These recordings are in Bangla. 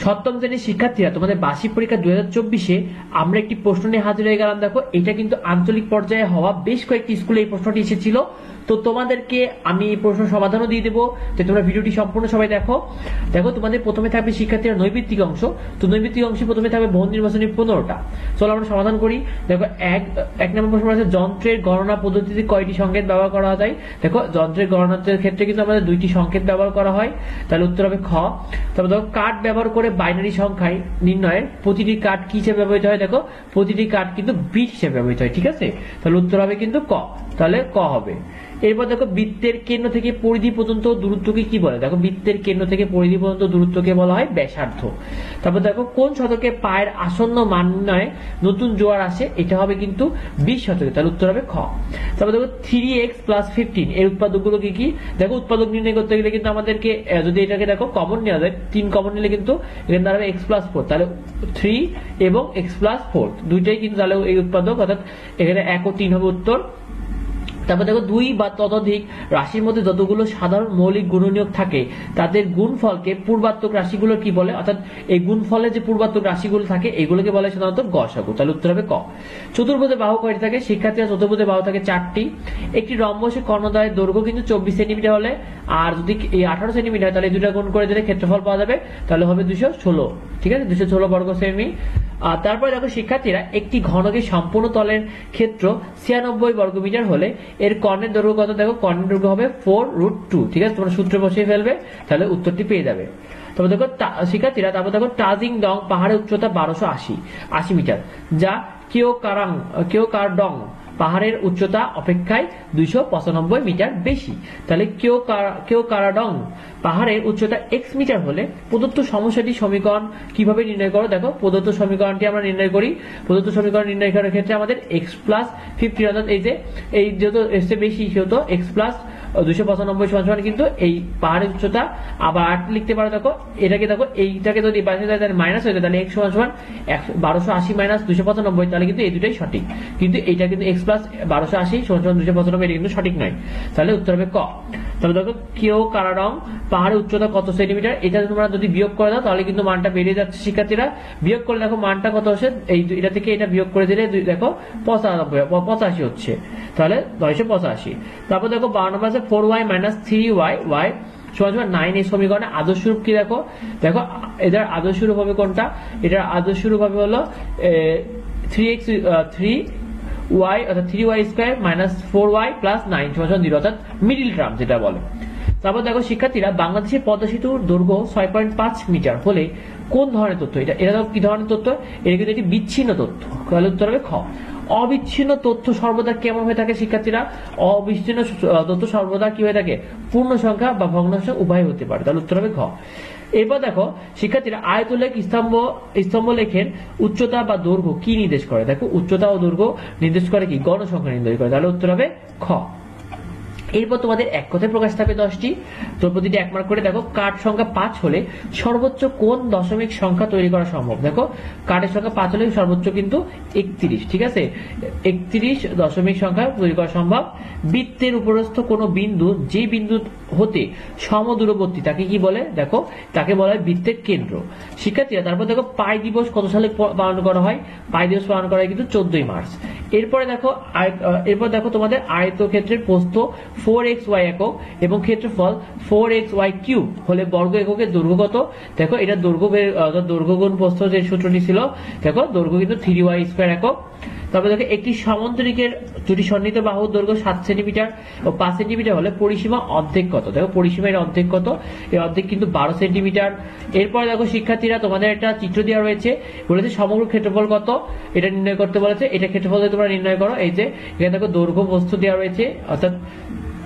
সপ্তম শ্রেণীর শিক্ষার্থীরা, তোমাদের বার্ষিক পরীক্ষা 2024-এ আমরা একটি প্রশ্ন নিয়ে হাজির হয়ে গেলাম। দেখো, এটা কিন্তু আঞ্চলিক পর্যায়ে হওয়া বেশ কয়েকটি স্কুলে এই প্রশ্নটি এসেছিল। তো তোমাদেরকে আমি এই প্রশ্ন সমাধানও দিয়ে দেবো, তো তোমরা ভিডিওটি সম্পূর্ণ সবাই দেখো। দেখো, তোমাদের প্রথমে থাকবে শিক্ষার্থীরা নৈবিত্তিক অংশ। তো নৈবিত্তিক অংশে প্রথমে থাকবে বহু নির্বাচনী 15টা। চলো আমরা সমাধান করি। দেখো, এক নম্বর প্রশ্ন আছে, যন্ত্রের গণনা পদ্ধতিতে কয়টি সংকেত ব্যবহার করা যায়? দেখো, যন্ত্রের গণনার ক্ষেত্রে কিন্তু আমাদের 2টি সংকেত ব্যবহার করা হয়, তাহলে উত্তর হবে খ। তারপর দেখো, কাঠ ব্যবহার করে বাইনারি সংখ্যায় নির্ণয়ের প্রতিটি কাঠ কি হিসেবে ব্যবহৃত হয়? দেখো, প্রতিটি কাঠ কিন্তু বিট হিসেবে ব্যবহৃত হয়, ঠিক আছে? তাহলে উত্তর হবে কিন্তু ক, তাহলে ক হবে। এরপর দেখো, বৃত্তের কেন্দ্র থেকে পরিধি পর্যন্ত দূরত্বকে কি বলে? দেখো, বৃত্তের কেন্দ্র থেকে পরিধি পর্যন্ত দূরত্বকে বলা হয় ব্যাসার্ধ। তারপর দেখো, কোন শতকে পায়ের আসন্ন মান নির্ণয়ে নতুন জোয়ার আসে? এটা হবে কিন্তু 20 শতকে, তাহলে উত্তর হবে খ। তারপর দেখো, 3x + 15 এর উৎপাদকগুলো কি কি? দেখো, উৎপাদক নির্ণয় করতে গেলে কিন্তু আমাদেরকে যদি এটাকে দেখো কমন নেওয়া যায়, 3 কমন নিলে কিন্তু এখানে দাঁড়াবে x + 4, তাহলে 3 এবং x + 4 দুইটাই কিন্তু তাহলে এই উৎপাদক, অর্থাৎ এখানে 1 ও 3 হবে উত্তর। তারপর দেখো, 2 বা ততোধিক রাশির মধ্যে যতগুলো সাধারণ মৌলিক গুণনীয়ক থাকে তাদের গুণফলকে পূর্বাত্মক রাশিগুলো কি বলে? অর্থাৎ এই গুণফলে যে পূর্বাত্মক রাশিগুলো থাকে এগুলোকে বলে সাধারণত গসাগু, তাহলে উত্তর হবে ক। চতুর্ভুজের বাহু কয়টি থাকে? শিক্ষার্থীরা, চতুর্ভুজের বাহু থাকে 4টি। একটি রম্বসের কর্ণদ্বয়ের দৈর্ঘ্য কিন্তু 24 সেন্টিমিটার হলে, আর যদি 18 সেন্টিমিটার হয় তাহলে দুটা গুণ করে দিলে ক্ষেত্রফল পাওয়া যাবে, তাহলে হবে 216, ঠিক আছে? 216 বর্গ সেমি। তারপরে দেখো, শিক্ষার্থীরা, একটি ঘনকের সম্পূর্ণ তলের ক্ষেত্র 96 বর্গমিটার হলে এর কর্ণের দৈর্ঘ্য কত? দেখো, কর্ণের দৈর্ঘ্য হবে 4√2, ঠিক আছে? তোমরা সূত্র বসিয়ে ফেলবে, তাহলে উত্তরটি পেয়ে যাবে। তবে দেখো শিক্ষার্থীরা, তারপর দেখো, টাজিং ডং পাহাড়ের উচ্চতা 1280 মিটার, যা কেওকারডং পাহাড়ের উচ্চতা অপেক্ষায় 295 মিটার বেশি। তাহলে কেওকারাডং পাহাড়ের উচ্চতা x মিটার হলে প্রদত্ত সমস্যাটি সমীকরণ কিভাবে নির্ণয় করো? দেখো, প্রদত্ত সমীকরণটি আমরা নির্ণয় করি। প্রদত্ত সমীকরণ নির্ণয় করার ক্ষেত্রে আমাদের x + 50, অর্থাৎ এই যেহেতু এসে বেশি সেহেতু x + 295 সমান কিন্তু এই পাহাড়ের উচ্চতা। আবার আর লিখতে পারো, দেখো এটাকে, দেখো এইটাকে যদি বাইরে যায় তাহলে মাইনাস হয়ে যায়, তাহলে x = 1280 - 295, তাহলে কিন্তু এই দুটাই সঠিক। কিন্তু এইটা কিন্তু x + 1280 = 295, এটা কিন্তু সঠিক নয়, তাহলে উত্তর হবে ক। তাহলে দেখো, কেওকারাডং পাহাড়ের উচ্চতা কত সেন্টিমিটার? এটা তোমরা যদি বিয়োগ করে দাও তাহলে কিন্তু মানটা বেড়ে যাচ্ছে। শিক্ষার্থীরা, বিয়োগ করলে দেখো মানটা কত আসে, এটা থেকে এটা বিয়োগ করে দিলে দেখো 85 হচ্ছে, তাহলে 985। তারপর দেখো 12 নম্বর আছে 4y - 3y = 9, এই সমীকরণে আদর্শ রূপ কি? দেখো এটার আদর্শ রূপ হবে কোনটা? এটার আদর্শ রূপ হবে হলো 3y, অর্থাৎ 3y² - 4y + 9 = 0, অর্থাৎ মিডিল টার্ম যেটা বলে। তারপর দেখো, শিক্ষার্থীরা, বাংলাদেশের পদ্মা সেতুর দৈর্ঘ্য 6.5 মিটার হলে কোন ধরনের তথ্য? এটা কি ধরনের তথ্য? এটা কিন্তু একটি বিচ্ছিন্ন তথ্য, তাহলে উত্তর হবে খ। অবিচ্ছিন্ন তথ্য সর্বদা কেমন হয়ে থাকে? শিক্ষার্থীরা, অবিচ্ছিন্ন তথ্য সর্বদা কি হয়ে থাকে? পূর্ণ সংখ্যা বা ভগ্নাংশ উভয় হতে পারে, তাহলে উত্তর হবে খ। এরপর দেখো, শিক্ষার্থীরা, আয়তলেখ স্তম্ভলেখের উচ্চতা বা দৈর্ঘ্য কি নির্দেশ করে? দেখো, উচ্চতা ও দৈর্ঘ্য নির্দেশ করে কি? গণসংখ্যা নির্দেশ করে, তাহলে উত্তর হবে খ। এরপর তোমাদের এক কথায় প্রকাশ থাকবে 10টি, তো প্রতিটি 1 মার্ক করে। দেখো, কাঠ সংখ্যা 5 হলে সর্বোচ্চ কোন দশমিক সংখ্যা তৈরি করা সম্ভব? দেখো, কাঠের সংখ্যা 5 হলে সর্বোচ্চ কিন্তু 31, ঠিক আছে? 31 দশমিক সংখ্যা তৈরি করা সম্ভব। বৃত্তের উপরস্থ কোনো বিন্দু যে বিন্দু হতে সমদূরবর্তী তাকে কি বলে? দেখো, তাকে বলা হয় বৃত্তের কেন্দ্র। শিক্ষার্থীরা, তারপর দেখো, পাই দিবস কত সালে পালন করা হয়? পাই দিবস পালন করা হয় কিন্তু 14ই মার্চ। এরপরে দেখো তোমাদের আয়তক্ষেত্রের প্রস্থ 4xy একক এবং ক্ষেত্রফল 4xy³ হলে বর্গ এককের দৈর্ঘ্য কত? দেখো, এটা দৈর্ঘ্য গুণ প্রস্থ যে সূত্রটি ছিল, দেখো দৈর্ঘ্য কিন্তু 3y² একক। তবে দেখো, একটি সমান্তরিকের দুটি সন্নিহিত বাহুর দৈর্ঘ্য 7 সেন্টিমিটার ও 5 সেন্টিমিটার হলে পরিসীমা অর্ধেক কত? দেখো, পরিসীমার অর্ধেক কত? এই অর্ধেক কিন্তু 12 সেন্টিমিটার। এরপরে দেখো, শিক্ষার্থীরা, তোমাদের একটা চিত্র দেওয়া রয়েছে, বলেছে সমগ্র ক্ষেত্রফল কত এটা নির্ণয় করতে বলেছে। এটা ক্ষেত্রফল তোমরা নির্ণয় করো। এই যে এখানে দেখো দৈর্ঘ্য প্রস্থ দেওয়া রয়েছে, অর্থাৎ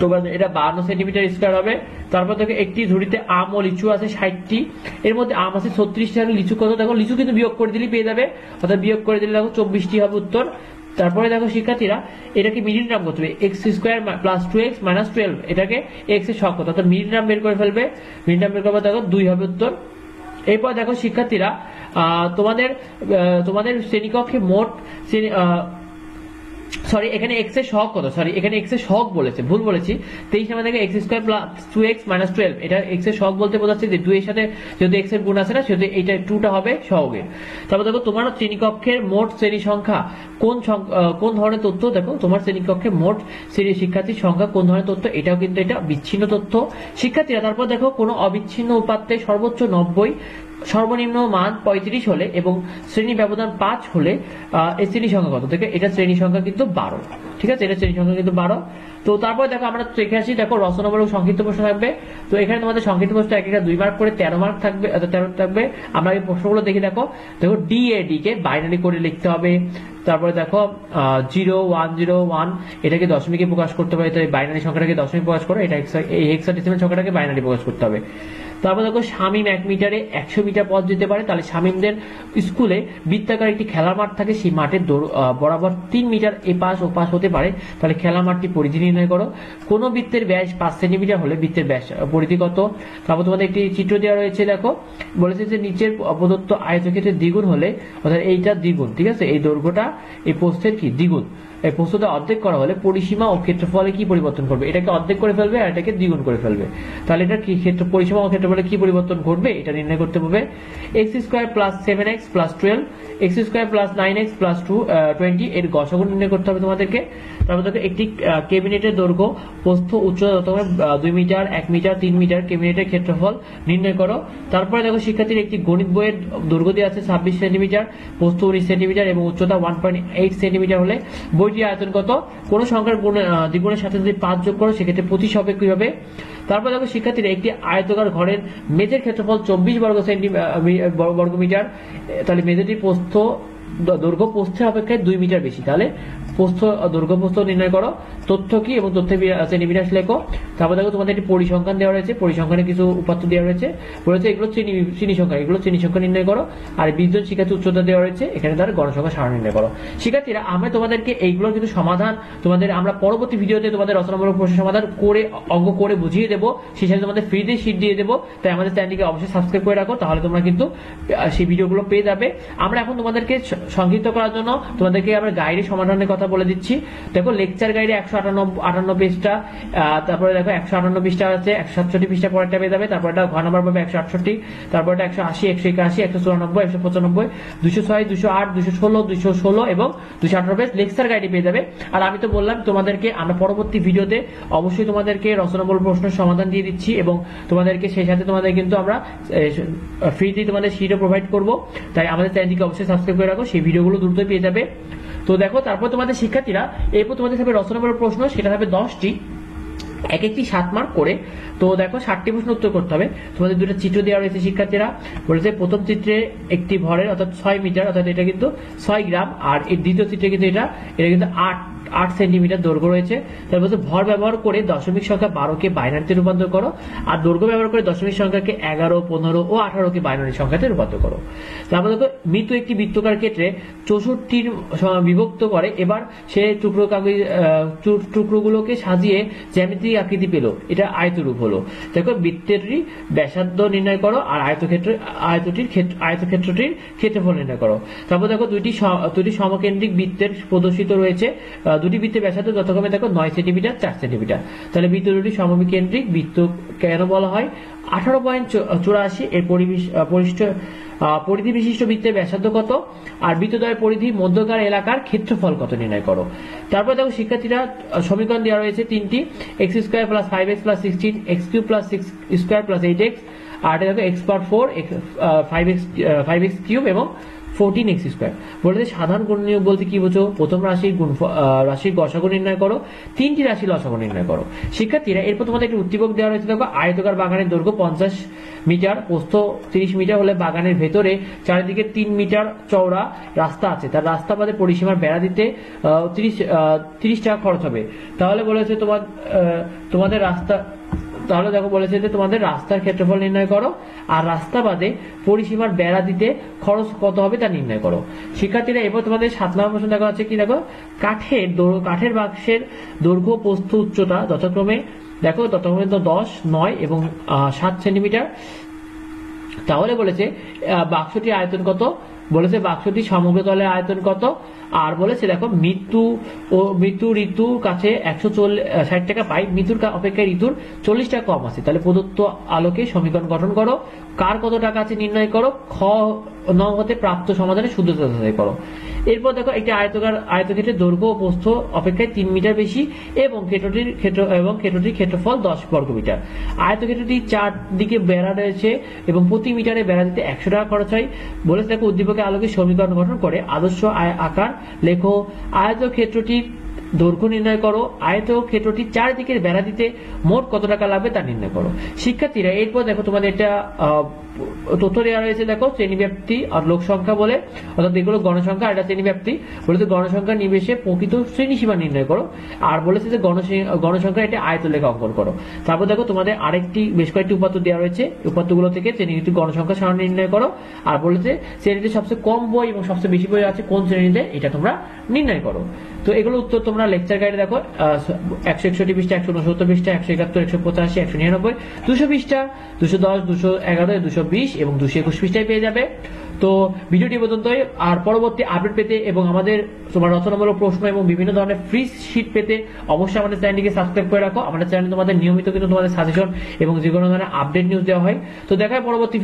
তোমার এটা 52 সেন্টিমিটার স্কয়ার হবে। তারপর দেখো, একটি ঝুড়িতে আম ও লিচু আছে 60টি, এর মধ্যে আম আছে 36টি, লিচু কত? দেখো, লিচু কিন্তু বিয়োগ করে দিলেই পেয়ে যাবে, অর্থাৎ বিয়োগ করে দিলে দেখো 24টি হবে উত্তর। তারপরে দেখো, শিক্ষার্থীরা, এটাকে মিডিল টার্ম করতে হবে, x² + 2x - 12, এটাকে x এর সহগ কত? অর্থাৎ মিডিল টার্ম বের করে ফেলবে। মিডিল টার্ম বের করবে, দেখো 2 হবে উত্তর। এরপর দেখো, শিক্ষার্থীরা, তোমাদের শ্রেণীকক্ষে মোট সরি এখানে এক্স এর সহগ কত, সরি এখানে এক্স এর সহগ বলেছে, ভুল বলেছি। 23 নাম্বার থেকে x square plus 2x minus 12, এটা এক্স এর সহগ বলতে বোঝাচ্ছে যে 2 এর সাথে যদি এক্স এর গুণ আছে না, সেহেতু এইটা 2টা হবে সহগের। তারপর দেখো তোমার শ্রেণীকক্ষের মোট শ্রেণী সংখ্যা কোন ধরনের তথ্য, দেখো তোমার শ্রেণীকক্ষে মোট শিক্ষার্থীর সংখ্যা কোন ধরনের তথ্য, এটাও কিন্তু এটা বিচ্ছিন্ন তথ্য শিক্ষার্থীরা। তারপর দেখো কোনো অবিচ্ছিন্ন উপাত্তে সর্বোচ্চ 90, সর্বনিম্ন মান 35 হলে এবং শ্রেণী ব্যবধান 5 হলে এই শ্রেণী সংখ্যা কত, থেকে এটা শ্রেণী সংখ্যা কিন্তু 12, ঠিক আছে, এটা শ্রেণী সংখ্যা কিন্তু 12। তো তারপর দেখো আমরা দেখে আসি, দেখো রচনামূলক সংক্ষিপ্ত প্রশ্ন থাকবে। তো এখানে তোমাদের সংক্ষিপ্ত প্রশ্ন এক একটা 2 মার্ক করে 13 মার্ক থাকবে, 13 থাকবে। আমরা এই প্রশ্নগুলো দেখি। দেখো DAD কে বাইনারি করে লিখতে হবে। তারপরে দেখো 0101 এটাকে দশমিকে প্রকাশ করতে হবে, তাই বাইনারি সংখ্যাটাকে দশমিক প্রকাশ করো, এটা এই হেক্সাডেসিমাল সংখ্যাটাকে বাইনারি প্রকাশ করতে হবে। তারপর দেখো শামীম 1 মিটারে 100 মিটার পথ যেতে পারে, তাহলে শামীমদের স্কুলে বৃত্তাকার একটি খেলার মাঠ থাকে, সেই মাঠের বরাবর 3 মিটার এপাশ ওপাশ হতে পারে, তাহলে খেলার মাঠটি পরিধি নির্ণয় করো। কোন বৃত্তের ব্যাস 5 সেন্টিমিটার হলে বৃত্তের ব্যাস পরিধি কত। তারপর তোমাদের একটি চিত্র দেওয়া রয়েছে, দেখো বলেছে যে নিচের প্রদত্ত আয়তক্ষেত্রের দ্বিগুণ হলে, অর্থাৎ এইটা দ্বিগুণ, ঠিক আছে, এই দৈর্ঘ্যটা এই প্রস্থের কি দ্বিগুণ, এই প্রস্থটা অর্ধেক করা হলে পরিসীমা ও ক্ষেত্রফলে কি পরিবর্তন করবে, এটাকে অর্ধেক করে ফেলবে আর এটাকে দ্বিগুণ করে ফেলবে, তাহলে এটা কি পরিসীমা ও ক্ষেত্রফলে কি পরিবর্তন ঘটবে এটা নির্ণয় করতে হবে। x square plus 7x plus 12, x square plus 9x plus 20 এর গসাগু নির্ণয় করতে হবে তোমাদেরকে। তারপর দেখো একটি ক্যাবিনেটের দৈর্ঘ্য প্রস্থ উচ্চতা যত হবে 2 মিটার 1 মিটার 3 মিটার, ক্যাবিনেটের ক্ষেত্রফল নির্ণয় করো। তারপরে দেখো শিক্ষার্থীর একটি গণিত বইয়ের দৈর্ঘ্য দেওয়া আছে 26 সেন্টিমিটার, প্রস্থ 19 সেন্টিমিটার এবং উচ্চতা 1.8 সেন্টিমিটার হলে বইটির আয়তন কত। কোন সংখ্যার দ্বিগুণের সাথে যদি 5 যোগ করো সেক্ষেত্রে প্রতিসবে কি হবে। তারপর দেখো শিক্ষার্থীরা একটি আয়তকার ঘরের মেঝের ক্ষেত্রফল 24 বর্গ মিটার, তাহলে মেঝেটির প্রস্থ দৈর্ঘ্য প্রস্থের অপেক্ষায় 2 মিটার বেশি, তাহলে প্রস্থ দৈর্ঘ্য প্রস্থ নির্ণয় করো। তথ্য কি এবং তথ্যের শ্রেণীবিন্যাস লেখো। তারপর দেখো তোমাদের একটি পরিসংখ্যান দেওয়া রয়েছে, পরিসংখ্যানে কিছু উপাত্ত দেওয়া রয়েছে, বলেছে এগুলো শ্রেণী সংখ্যা, এগুলো শ্রেণী সংখ্যা নির্ণয় করো। আর 20 জন শিক্ষার্থী উচ্চতা দেওয়া রয়েছে, এখানে তার গণসংখ্যা সারণ নির্ণয় করো। শিক্ষার্থীরা আমরা তোমাদেরকে এইগুলোর কিন্তু সমাধান তোমাদের আমরা পরবর্তী ভিডিওতে তোমাদের রচনামূলক প্রশ্ন সমাধান করে অঙ্ক করে বুঝিয়ে দেবো, সেই সাথে তোমাদের ফ্রিতে শীট দিয়ে দেবো। তাই আমাদের চ্যানেলটিকে অবশ্যই সাবস্ক্রাইব করে রাখো, তাহলে তোমরা কিন্তু সেই ভিডিওগুলো পেয়ে যাবে। আমরা এখন তোমাদেরকে সংক্ষিপ্ত করার জন্য তোমাদেরকে আমরা গাইডের সমাধানের কথা বলে দিচ্ছি। দেখো লেকচার গাইডে 158 পৃষ্ঠা, তারপরে দেখো 158 পৃষ্ঠা আছে, 167 পৃষ্ঠা পরেরটা পেয়ে যাবে। তারপর এটা ঘ নাম্বার পাবে 168, তারপর এটা 180, 181, 194, 195, 206, 208, 216, 216 এবং 218 পেজ লেকচার গাইডে পেয়ে যাবে। আর আমি তো বললাম তোমাদেরকে আমরা পরবর্তী ভিডিওতে অবশ্যই তোমাদেরকে রচনামূলক প্রশ্নের সমাধান দিয়ে দিচ্ছি এবং তোমাদেরকে সেই সাথে তোমাদের কিন্তু আমরা ফ্রিতে তোমাদের শীটও প্রোভাইড করব। তাই আমাদের চ্যানেলটিকে অবশ্যই সাবস্ক্রাইব করে রাখো, সেই ভিডিওগুলো দ্রুত পেয়ে যাবে। তো দেখো তারপর তোমাদের শিক্ষার্থীরা এরপর তোমাদের থাকবে রচনামূলক প্রশ্ন, সেটা থাকবে 10টি, এক একটি 7 মার্ক করে। তো দেখো 60টি প্রশ্ন উত্তর করতে হবে। তোমাদের দুটো চিত্র দেওয়া রয়েছে শিক্ষার্থীরা, বলেছে প্রথম চিত্রে একটি ভরের অর্থাৎ 6 মিটার, অর্থাৎ এটা কিন্তু 6 গ্রাম, আর এর দ্বিতীয় চিত্রে কিন্তু এটা কিন্তু 8 সেন্টিমিটার দৈর্ঘ্য রয়েছে। তারপর ভর ব্যবহার করে দশমিক সংখ্যা 12কে বাইনারিতে রূপান্তর করো, আর দৈর্ঘ্য ব্যবহার করে দশমিক সংখ্যাকে 11, 15 ও 18কে বাইনারি সংখ্যাতে রূপান্তর করো। তারপর দেখো মৃত একটি বৃত্তাকার ক্ষেত্রে 64 বিভক্ত করে, এবার সে টুকরোগুলোকে সাজিয়ে জ্যামিতিক আকৃতি পেল, এটা আয়তরূপ হলো। দেখো বৃত্তেরই ব্যাসার্ধ নির্ণয় করো আর আয়তক্ষেত্রটির ক্ষেত্রফল নির্ণয় করো। তারপর দেখো দুটি সমকেন্দ্রিক বৃত্তের প্রদর্শিত রয়েছে, দুটি বৃত্তের ব্যাসার্ধ যথাক্রমে দেখো 9 সেন্টিমিটার 4 সেন্টিমিটার, তাহলে বৃত্ত দুটি সমকেন্দ্রিক বৃত্ত কেন বলা হয়। 18.84 এর পরিধি বিশিষ্ট বৃত্তের ব্যাসার্ধ কত, আর বৃত্তদ্বয়ের পরিধি মধ্যকার এলাকার ক্ষেত্রফল কত নির্ণয় করো। তারপর দেখো শিক্ষার্থীরা সমীকরণ দেওয়া রয়েছে 3টি, x square plus 5x plus 16, x cube plus 6 square plus 8x, আর দেখো x পাওয়ার 4, 5x কিউব এবং 14x স্কয়ার। বলতে সাধারণ গুণনীয়ক বলতে কি বোঝো, প্রথম রাশির গসাগু নির্ণয় করো, 3টি রাশির লসাগু নির্ণয় করো। শিক্ষার্থীরা এরপর তোমাদের একটি উদ্দীপক দেওয়া রয়েছে, দেখো আয়তকার বাগানের দৈর্ঘ্য 50 মিটার, প্রস্থ 30 মিটার হলে বাগানের ভেতরে চারিদিকে 3 মিটার চওড়া রাস্তা আছে, তার রাস্তা বাদে পরিসীমার বেড়া দিতে 30 টাকা খরচ হবে। তাহলে বলেছে তোমাদের রাস্তা, তাহলে দেখো বলেছে যে তোমাদের রাস্তার ক্ষেত্রফল নির্ণয় করো, আর রাস্তা বাদে পরিসীমার বেড়া দিতে খরচ কত হবে তা নির্ণয় করো। শিক্ষার্থীরা এরপর তোমাদের 7 নম্বর প্রশ্ন দেখা হচ্ছে কি, দেখো কাঠের বাক্সের দৈর্ঘ্য প্রস্থ উচ্চতা যথাক্রমে 10, 9 এবং 7 সেন্টিমিটার। তাহলে বলেছে বাক্সটির আয়তন কত, বলেছে বাক্সটি সমগ্র তলের আয়তন কত, আর বলেছে দেখো মৃত্যু ঋতুর কাছে 160 টাকা পাই, মৃত্যুর অপেক্ষায় ঋতুর 40 টাকা কম আছে। তাহলে প্রদত্ত আলোকে সমীকরণ গঠন করো, কার কত টাকা আছে নির্ণয় করো, খ ন হতে প্রাপ্ত সমাধানের শুদ্ধতা যাচাই করো। এরপর দেখো একটি আয়তক্ষেত্রের দৈর্ঘ্য ও প্রস্থ অপেক্ষায় 3 মিটার বেশি এবং ক্ষেত্রটির ক্ষেত্রফল 10 বর্গমিটার। আয়তক্ষেত্রটি 4 দিকে বেড়া রয়েছে এবং প্রতি মিটারে বেড়া দিতে 100 টাকা খরচ হয়। বলেছে দেখো উদ্দীপকের আলোকে সমীকরণ গঠন করে আদর্শ আকার লেখো, আয়তক্ষেত্রটির দৈর্ঘ্য নির্ণয় করো, আয়তক্ষেত্রটি 4 দিকের বেড়া দিতে মোট কত টাকা লাগবে তা নির্ণয় করো। শিক্ষার্থীরা এরপর দেখো তোমাদের এটা তথ্য দেওয়া রয়েছে, দেখো শ্রেণীব্যাপ্তি আর লোক সংখ্যা বলে, অর্থাৎ এগুলো গণসংখ্যা, এটা শ্রেণীব্যাপ্তি বলেছে গণসংখ্যা নিবেশে প্রকৃত শ্রেণীসীমা নির্ণয় করো, আর বলেছে যে গণসংখ্যা এটা আয়তলেখা অঙ্কন করো। তারপর দেখো তোমাদের বেশ কয়েকটি উপাত্ত দেওয়া রয়েছে, উপাত্তগুলো থেকে শ্রেণীভিত্তিক গণসংখ্যা সারণী নির্ণয় করো, আর বলেছে শ্রেণীতে সবচেয়ে কম বই এবং সবচেয়ে বেশি বই আছে কোন শ্রেণীতে এটা তোমরা নির্ণয় করো। তো এগুলো উত্তর তোমরা লেকচার গাইডে দেখো 161 পৃষ্ঠা, 169 পৃষ্ঠা, 171, 185, 199, 200 পৃষ্ঠা, 210, 211, 220 এবং 221 পৃষ্ঠায় পেয়ে যাবে। তো ভিডিওটি পর্যন্তই। আর পরবর্তী আপডেট পেতে এবং আমাদের তোমার রচনামূলক প্রশ্ন এবং বিভিন্ন ধরনের ফ্রি শিট পেতে অবশ্যই আমাদের চ্যানেলটিকে সাবস্ক্রাইব করে রাখো। আমাদের চ্যানেলে তোমাদের নিয়মিত কিন্তু তোমাদের সাজেশন এবং যে কোনো ধরনের আপডেট নিউজ দেওয়া হয়। তো দেখা হয় পরবর্তী